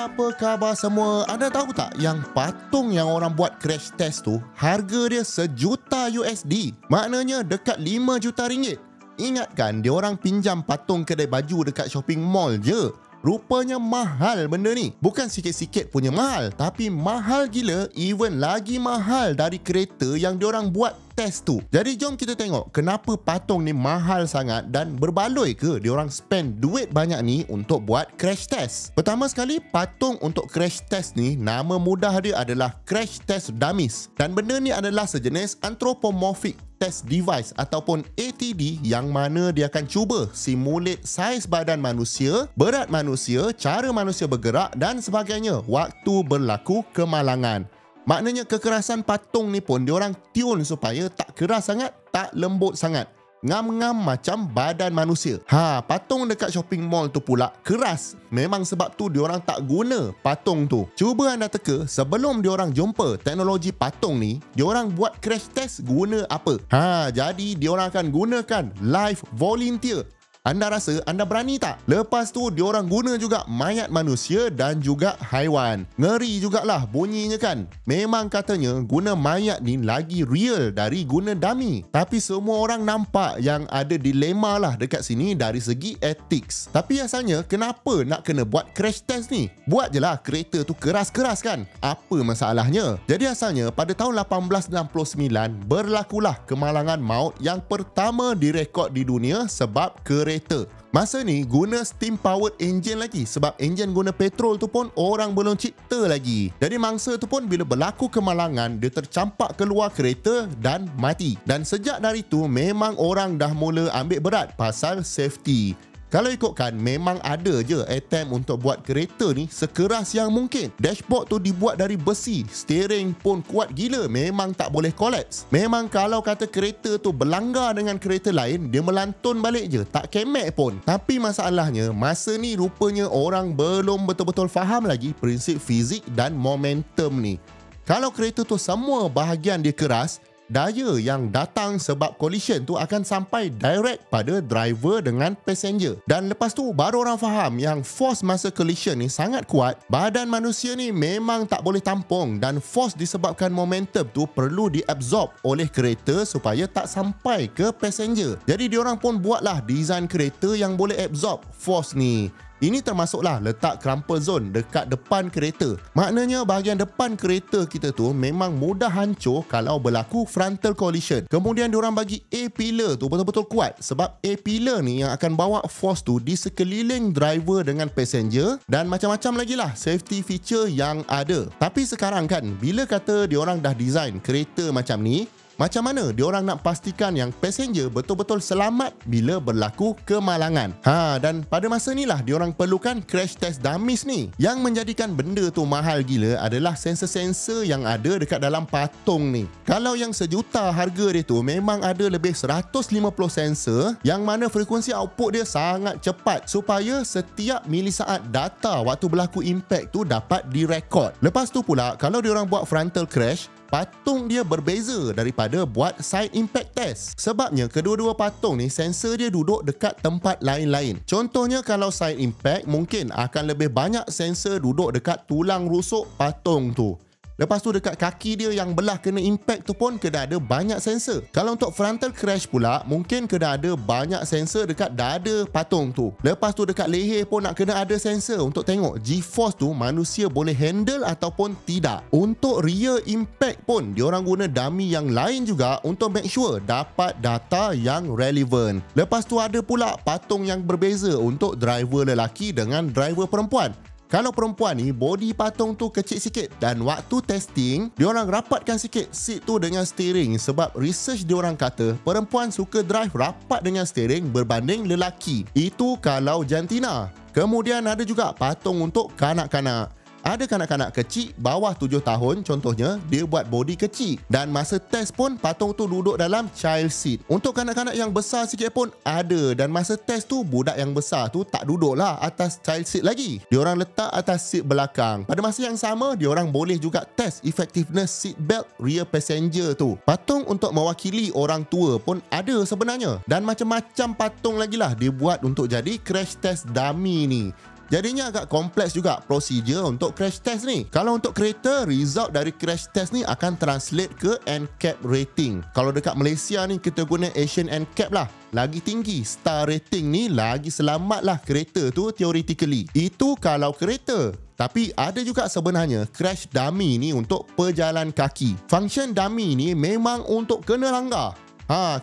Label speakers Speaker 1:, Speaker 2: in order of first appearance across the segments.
Speaker 1: Apa khabar semua? Anda tahu tak yang patung yang orang buat crash test tu harga dia sejuta USD. Maknanya dekat 5 juta ringgit. Ingat kan dia orang pinjam patung kedai baju dekat shopping mall je. Rupanya mahal benda ni. Bukan sikit-sikit punya mahal, tapi mahal gila, even lagi mahal dari kereta yang diorang buat test tu. Jadi jom kita tengok kenapa patung ni mahal sangat dan berbaloi ke diorang spend duit banyak ni untuk buat crash test. Pertama sekali, patung untuk crash test ni nama mudah dia adalah crash test dummies. Dan benda ni adalah sejenis anthropomorphic test device ataupun ATD yang mana dia akan cuba simulate saiz badan manusia, berat manusia, cara manusia bergerak dan sebagainya waktu berlaku kemalangan. Maknanya kekerasan patung ni pun diorang tune supaya tak keras sangat, tak lembut sangat. Ngam-ngam macam badan manusia. Patung dekat shopping mall tu pula keras. Memang sebab tu diorang tak guna patung tu. Cuba anda teka, sebelum diorang jumpa teknologi patung ni, diorang buat crash test guna apa? Jadi diorang akan gunakan live volunteer. Anda rasa anda berani tak? Lepas tu diorang guna juga mayat manusia dan juga haiwan. Ngeri jugalah bunyinya kan? Memang katanya guna mayat ni lagi real dari guna dummy. Tapi semua orang nampak yang ada dilema lah dekat sini dari segi ethics. Tapi asalnya kenapa nak kena buat crash test ni? Buat je lah kereta tu keras-keras kan? Apa masalahnya? Jadi asalnya pada tahun 1869 berlakulah kemalangan maut yang pertama direkod di dunia sebab kereta. Masa ni guna steam powered engine lagi sebab enjin guna petrol tu pun orang belum cipta lagi. Jadi mangsa tu pun bila berlaku kemalangan dia tercampak keluar kereta dan mati. Dan sejak dari tu memang orang dah mula ambil berat pasal safety. Kalau ikutkan memang ada je attempt untuk buat kereta ni sekeras yang mungkin. Dashboard tu dibuat dari besi, steering pun kuat gila, memang tak boleh collapse. Memang kalau kata kereta tu berlanggar dengan kereta lain, dia melantun balik je, tak kemek pun. Tapi masalahnya, masa ni rupanya orang belum betul-betul faham lagi prinsip fizik dan momentum ni. Kalau kereta tu semua bahagian dia keras, daya yang datang sebab collision tu akan sampai direct pada driver dengan passenger. Dan lepas tu baru orang faham yang force masa collision ni sangat kuat. Badan manusia ni memang tak boleh tampung dan force disebabkan momentum tu perlu diabsorb oleh kereta supaya tak sampai ke passenger. Jadi diorang pun buatlah design kereta yang boleh absorb force ni. Ini termasuklah letak crumple zone dekat depan kereta. Maknanya bahagian depan kereta kita tu memang mudah hancur kalau berlaku frontal collision. Kemudian diorang bagi A-pillar tu betul-betul kuat sebab A-pillar ni yang akan bawa force tu di sekeliling driver dengan passenger dan macam-macam lagi lah safety feature yang ada. Tapi sekarang kan bila kata diorang dah design kereta macam ni, macam mana diorang nak pastikan yang passenger betul-betul selamat bila berlaku kemalangan? Dan pada masa ni lah diorang perlukan crash test dummies ni. Yang menjadikan benda tu mahal gila adalah sensor-sensor yang ada dekat dalam patung ni. Kalau yang sejuta harga dia tu memang ada lebih 150 sensor yang mana frekuensi output dia sangat cepat supaya setiap milisaat data waktu berlaku impact tu dapat direkod. Lepas tu pula kalau diorang buat frontal crash, patung dia berbeza daripada buat side impact test. Sebabnya kedua-dua patung ni sensor dia duduk dekat tempat lain-lain. Contohnya kalau side impact mungkin akan lebih banyak sensor duduk dekat tulang rusuk patung tu. Lepas tu dekat kaki dia yang belah kena impact tu pun kena ada banyak sensor. Kalau untuk frontal crash pula mungkin kena ada banyak sensor dekat dada patung tu. Lepas tu dekat leher pun nak kena ada sensor untuk tengok G-force tu manusia boleh handle ataupun tidak. Untuk rear impact pun diorang guna dummy yang lain juga untuk make sure dapat data yang relevant. Lepas tu ada pula patung yang berbeza untuk driver lelaki dengan driver perempuan. Kalau perempuan ni, body patung tu kecil sikit dan waktu testing, diorang rapatkan sikit seat tu dengan steering sebab research diorang kata perempuan suka drive rapat dengan steering berbanding lelaki. Itu kalau jantina. Kemudian ada juga patung untuk kanak-kanak. Ada kanak-kanak kecil bawah 7 tahun contohnya dia buat body kecil dan masa test pun patung tu duduk dalam child seat. Untuk kanak-kanak yang besar sikit pun ada dan masa test tu budak yang besar tu tak duduklah atas child seat lagi. Diorang letak atas seat belakang. Pada masa yang sama diorang boleh juga test effectiveness seat belt rear passenger tu. Patung untuk mewakili orang tua pun ada sebenarnya dan macam-macam patung lagi lah dia buat untuk jadi crash test dummy ni. Jadinya agak kompleks juga prosedur untuk crash test ni. Kalau untuk kereta, result dari crash test ni akan translate ke NCAP rating. Kalau dekat Malaysia ni kita guna Asian NCAP lah. Lagi tinggi star rating ni, lagi selamat lah kereta tu theoretically. Itu kalau kereta. Tapi ada juga sebenarnya crash dummy ni untuk pejalan kaki. Function dummy ni memang untuk kena langgar.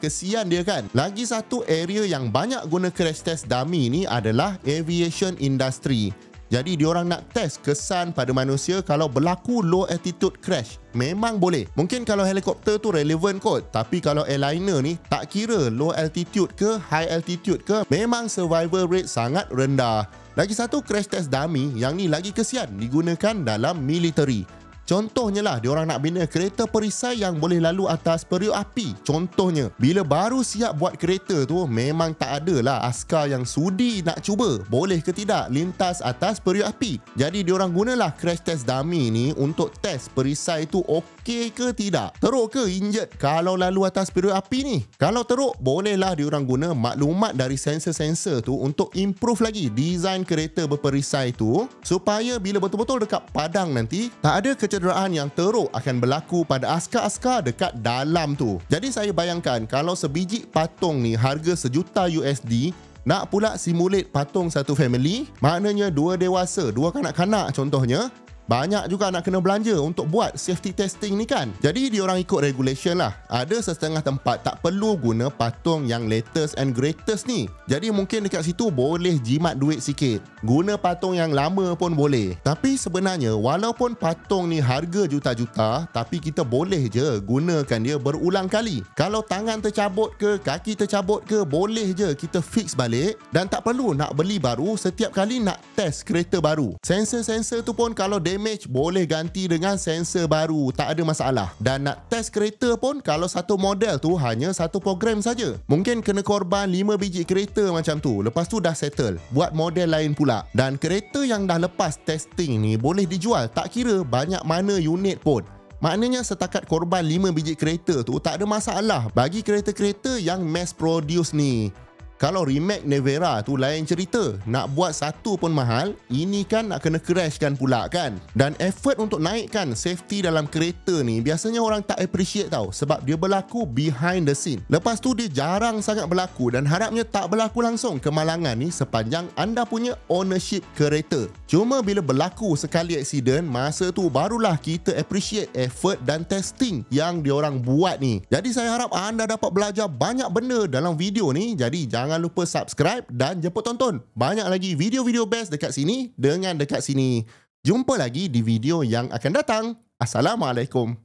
Speaker 1: Kesian dia kan. Lagi satu area yang banyak guna crash test dummy ni adalah aviation industry. Jadi diorang nak test kesan pada manusia kalau berlaku low altitude crash. Memang boleh. Mungkin kalau helikopter tu relevan kot. Tapi kalau airliner ni tak kira low altitude ke high altitude ke, memang survival rate sangat rendah. Lagi satu crash test dummy yang ni lagi kesian digunakan dalam military. Contohnya lah, diorang nak bina kereta perisai yang boleh lalu atas periuk api. Contohnya, bila baru siap buat kereta tu, memang tak ada lah askar yang sudi nak cuba boleh ke tidak lintas atas periuk api. Jadi diorang gunalah crash test dummy ni untuk test perisai tu okey ke tidak. Teruk ke injet kalau lalu atas periuk api ni? Kalau teruk, bolehlah diorang guna maklumat dari sensor-sensor tu untuk improve lagi design kereta berperisai tu, supaya bila betul-betul dekat padang nanti, tak ada kecederaan yang teruk akan berlaku pada askar-askar dekat dalam tu. Jadi saya bayangkan kalau sebiji patung ni harga $1 juta, nak pula simulate patung satu family, maknanya 2 dewasa, 2 kanak-kanak contohnya, banyak juga nak kena belanja untuk buat safety testing ni kan. Jadi diorang ikut regulation lah. Ada setengah tempat tak perlu guna patung yang latest and greatest ni. Jadi mungkin dekat situ boleh jimat duit sikit. Guna patung yang lama pun boleh. Tapi sebenarnya walaupun patung ni harga juta-juta, tapi kita boleh je gunakan dia berulang kali. Kalau tangan tercabut ke, kaki tercabut ke, boleh je kita fix balik. Dan tak perlu nak beli baru setiap kali nak test kereta baru. Sensor-sensor tu pun kalau damage boleh ganti dengan sensor baru, tak ada masalah. Dan nak test kereta pun kalau satu model tu hanya satu program saja. Mungkin kena korban 5 biji kereta macam tu, lepas tu dah settle buat model lain pula. Dan kereta yang dah lepas testing ni boleh dijual tak kira banyak mana unit pun. Maknanya setakat korban 5 biji kereta tu tak ada masalah bagi kereta-kereta yang mass produce ni. Kalau remake Nevera tu lain cerita. Nak buat satu pun mahal, ini kan nak kena crashkan pula kan. Dan effort untuk naikkan safety dalam kereta ni biasanya orang tak appreciate tau, sebab dia berlaku behind the scene. Lepas tu dia jarang sangat berlaku dan harapnya tak berlaku langsung kemalangan ni sepanjang anda punya ownership kereta. Cuma bila berlaku sekali accident, masa tu barulah kita appreciate effort dan testing yang diorang buat ni. Jadi saya harap anda dapat belajar banyak benda dalam video ni. Jadi jangan lupa subscribe dan jemput tonton banyak lagi video-video best dekat sini dengan dekat sini. Jumpa lagi di video yang akan datang. Assalamualaikum.